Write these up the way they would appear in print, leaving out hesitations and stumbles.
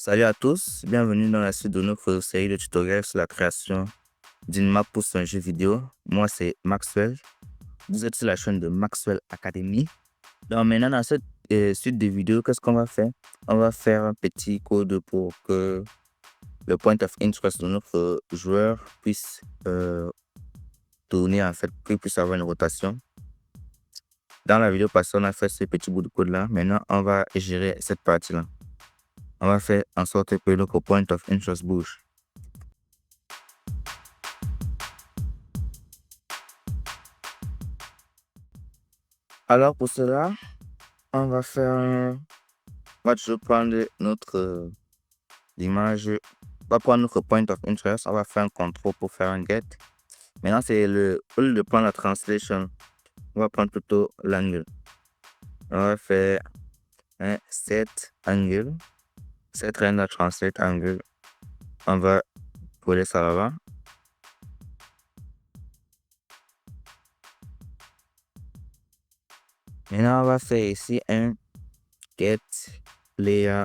Salut à tous, bienvenue dans la suite de notre série de tutoriels sur la création d'une map pour un jeu vidéo. Moi, c'est Maxwell. Vous êtes sur la chaîne de Maxwell Academy. Donc maintenant, dans cette suite de vidéos, qu'est-ce qu'on va faire? On va faire un petit code pour que le point of interest de notre joueur puisse tourner, en fait, qu'il puisse avoir une rotation. Dans la vidéo passée, on a fait ce petit bout de code-là. Maintenant, on va gérer cette partie-là. On va faire en sorte que notre point of interest bouge. Alors pour cela, on va faire, on va toujours prendre notre image, on va prendre notre point of interest, on va faire un contrôle pour faire un get. Maintenant, c'est au lieu de prendre la translation, on va prendre plutôt l'angle. On va faire un set angle, set render translate angle. On va coller ça là-bas. Maintenant, on va faire ici un get player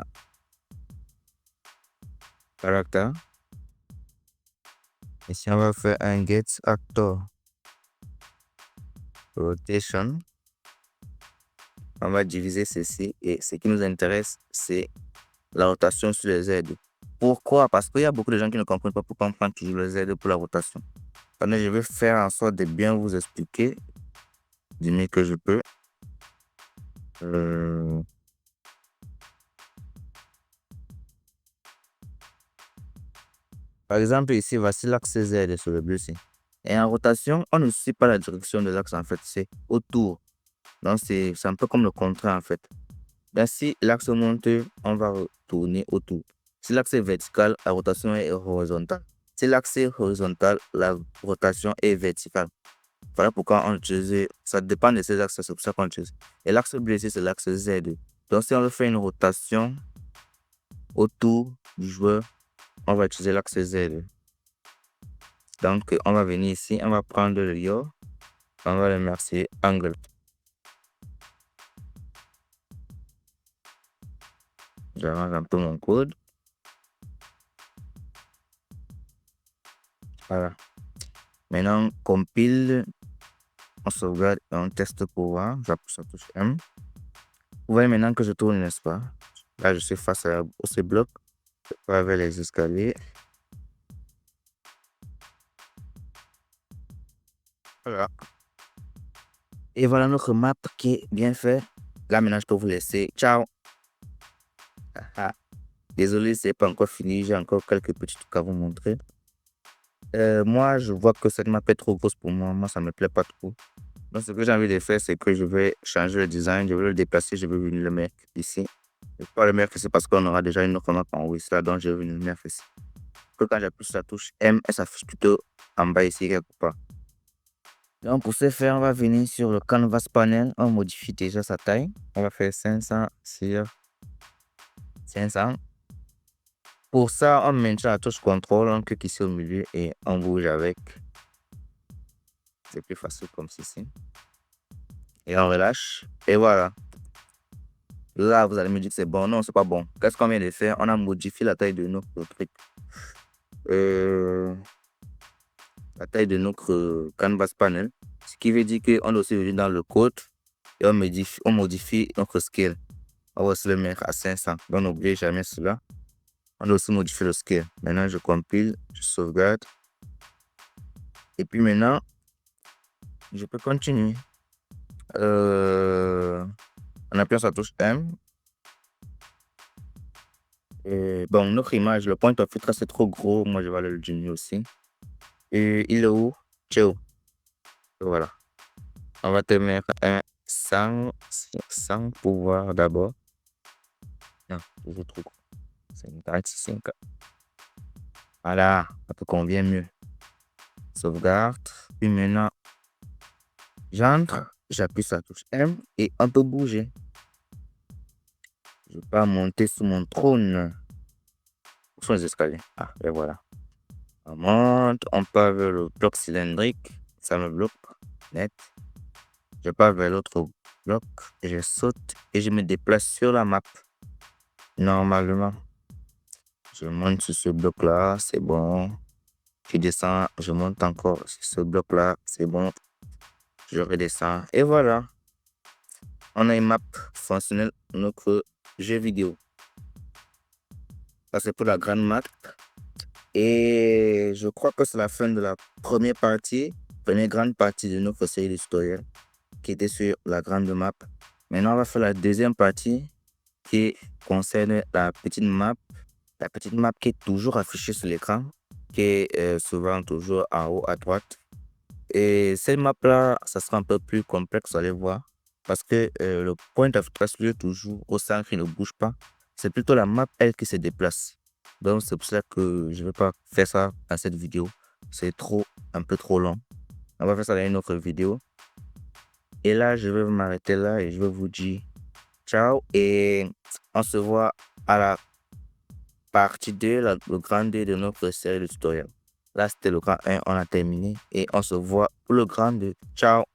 character. Ici, on va faire un get actor rotation. On va diviser ceci et ce qui nous intéresse, c'est la rotation sur les Z. Pourquoi? Parce qu'il y a beaucoup de gens qui ne comprennent pas pourquoi on prend toujours les Z pour la rotation. Alors, je vais faire en sorte de bien vous expliquer du mieux que je peux. Par exemple, ici, voici l'axe Z sur le bleu-ci. Et en rotation, on ne suit pas la direction de l'axe, en fait, c'est autour. Donc, c'est un peu comme le contraire, en fait. Ben, si l'axe monte, on va retourner autour. Si l'axe est vertical, la rotation est horizontale. Si l'axe est horizontal, la rotation est verticale. Voilà pourquoi on utilise, ça dépend de ces axes, c'est pour ça qu'on utilise. Et l'axe bleu ici, c'est l'axe Z. Donc, si on veut faire une rotation autour du joueur, on va utiliser l'axe Z. Donc, on va venir ici, on va prendre le yaw, on va le remercier angle. J'arrange un peu mon code. Voilà. Maintenant, compile, on sauvegarde et on teste pour voir. J'appuie sur la touche M. Vous voyez maintenant que je tourne, n'est-ce pas? Là, je suis face à ces blocs. Je vais vers les escaliers. Voilà. Et voilà notre map qui est bien fait. Là, maintenant, je peux vous laisser. Ciao! Désolé, c'est pas encore fini. J'ai encore quelques petits trucs à vous montrer. Moi, je vois que cette map est trop grosse pour moi. Moi, ça me plaît pas trop. Donc, ce que j'ai envie de faire, c'est que je vais changer le design. Je vais le déplacer. Je vais venir le mettre ici. Et pas le mettre ici parce qu'on aura déjà une autre map en haut ici. Donc, je vais venir le mettre ici. Que quand j'appuie sur la touche M, elle s'affiche plutôt en bas ici quelque part. Donc, pour ce faire, on va venir sur le canvas panel. On modifie déjà sa taille. On va faire 500 sur 500. Pour ça, on maintient la touche contrôle, on clique ici au milieu et on bouge avec. C'est plus facile comme ceci. Et on relâche. Et voilà. Là, vous allez me dire que c'est bon. Non, c'est pas bon. Qu'est-ce qu'on vient de faire? On a modifié la taille de notre truc. La taille de notre canvas panel. Ce qui veut dire qu'on doit aussi venir dans le code et on modifie notre scale. On va aussi le mettre à 500. Donc, n'oubliez jamais cela. On doit aussi modifier le scale. Maintenant, je compile, je sauvegarde. Et puis maintenant, je peux continuer. En appuyant sur la touche M. Et bon, notre image, le point of interest c'est trop gros. Moi, je vais le diminuer aussi. Et il est où? Ciao. Voilà. On va te mettre un 100 pour voir d'abord. Non, toujours trop gros. C'est une 5. Voilà, ça te convient mieux. Sauvegarde. Puis maintenant, j'entre, j'appuie sur la touche M et on peut bouger. Je vais pas monter sur mon trône. Où sont les escaliers? Ah, et voilà. On monte, on part vers le bloc cylindrique. Ça me bloque. Net. Je pars vers l'autre bloc. Je saute et je me déplace sur la map. Normalement. Je monte sur ce bloc-là, c'est bon. Je descends, je monte encore sur ce bloc-là, c'est bon. Je redescends. Et voilà. On a une map fonctionnelle dans notre jeu vidéo. Ça, c'est pour la grande map. Et je crois que c'est la fin de la première grande partie de notre série de tutoriels qui était sur la grande map. Maintenant, on va faire la deuxième partie qui concerne la petite map. La petite map qui est toujours affichée sur l'écran, qui est souvent toujours en haut à droite. Et cette map-là, ça sera un peu plus complexe, vous allez voir, parce que le point d'affectation est toujours au centre, il ne bouge pas. C'est plutôt la map, elle, qui se déplace. Donc, c'est pour ça que je ne vais pas faire ça dans cette vidéo. C'est un peu trop long. On va faire ça dans une autre vidéo. Et là, je vais m'arrêter là et je vais vous dire ciao. Et on se voit à la partie 2, le grand 2 de notre série de tutoriels. Là, c'était le grand 1, on a terminé. Et on se voit pour le grand 2. Ciao.